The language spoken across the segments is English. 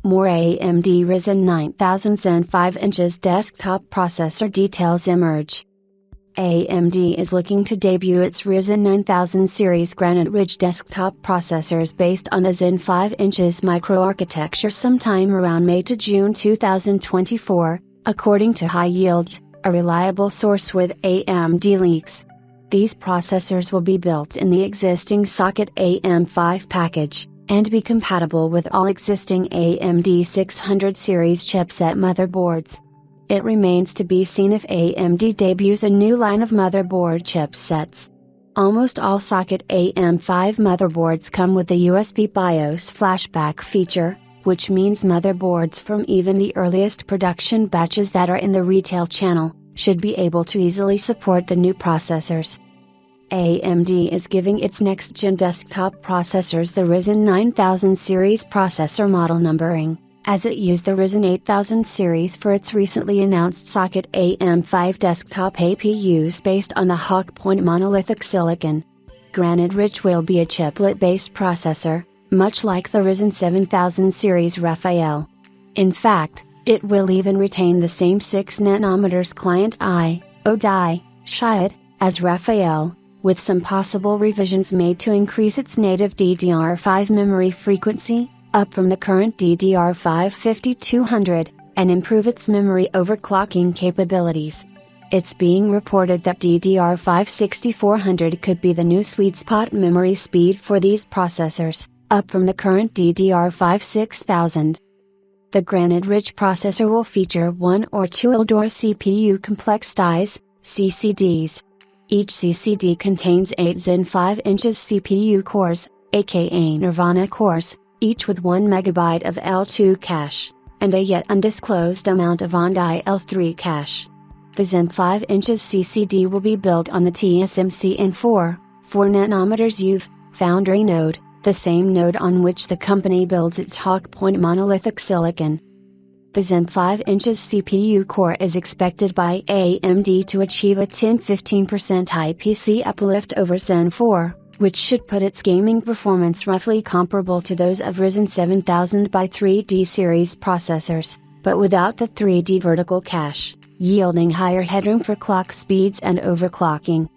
More AMD Ryzen 9000 Zen 5" desktop processor details emerge. AMD is looking to debut its Ryzen 9000 series Granite Ridge desktop processors based on the Zen 5" microarchitecture sometime around May to June 2024, according to High Yield, a reliable source with AMD leaks. These processors will be built in the existing socket AM5 package, and be compatible with all existing AMD 600 series chipset motherboards. It remains to be seen if AMD debuts a new line of motherboard chipsets. Almost all socket AM5 motherboards come with the USB BIOS flashback feature, which means motherboards from even the earliest production batches that are in the retail channel should be able to easily support the new processors. AMD is giving its next-gen desktop processors the Ryzen 9000 series processor model numbering, as it used the Ryzen 8000 series for its recently announced socket AM5 desktop APUs based on the Hawk Point monolithic silicon. Granite Ridge will be a chiplet-based processor, much like the Ryzen 7000 series Raphael. In fact, it will even retain the same 6nm client I/O die, SHIAD, as Raphael, with some possible revisions made to increase its native DDR5 memory frequency, up from the current DDR5 5200, and improve its memory overclocking capabilities. It's being reported that DDR5 6400 could be the new sweet spot memory speed for these processors, up from the current DDR5 6000. The Granite Ridge processor will feature 1 or 2 Eldor CPU complex dies, CCDs. Each CCD contains 8 Zen 5" CPU cores, aka Nirvana cores, each with 1 MB of L2 cache, and a yet undisclosed amount of on-die L3 cache. The Zen 5" CCD will be built on the TSMC N4, 4nm UV, foundry node, the same node on which the company builds its Hawk Point monolithic silicon. The Zen 5" CPU core is expected by AMD to achieve a 10–15% IPC uplift over Zen 4, which should put its gaming performance roughly comparable to those of Ryzen 7000 by 3D series processors, but without the 3D vertical cache, yielding higher headroom for clock speeds and overclocking.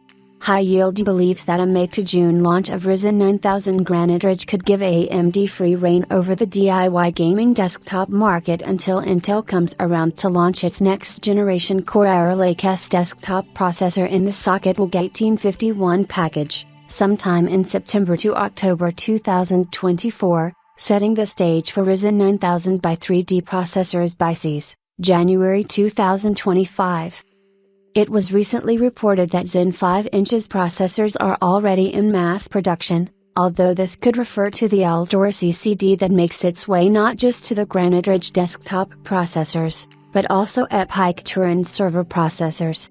High Yield believes that a May to June launch of Ryzen 9000 Granite Ridge could give AMD free reign over the DIY gaming desktop market until Intel comes around to launch its next generation Core Arrow Lake-S desktop processor in the socket LG1851 package, sometime in September to October 2024, setting the stage for Ryzen 9000 by 3D processors by CES, January 2025. It was recently reported that Zen 5" processors are already in mass production, although this could refer to the Eldor CCD that makes its way not just to the Granite Ridge desktop processors, but also EPYC Turin server processors.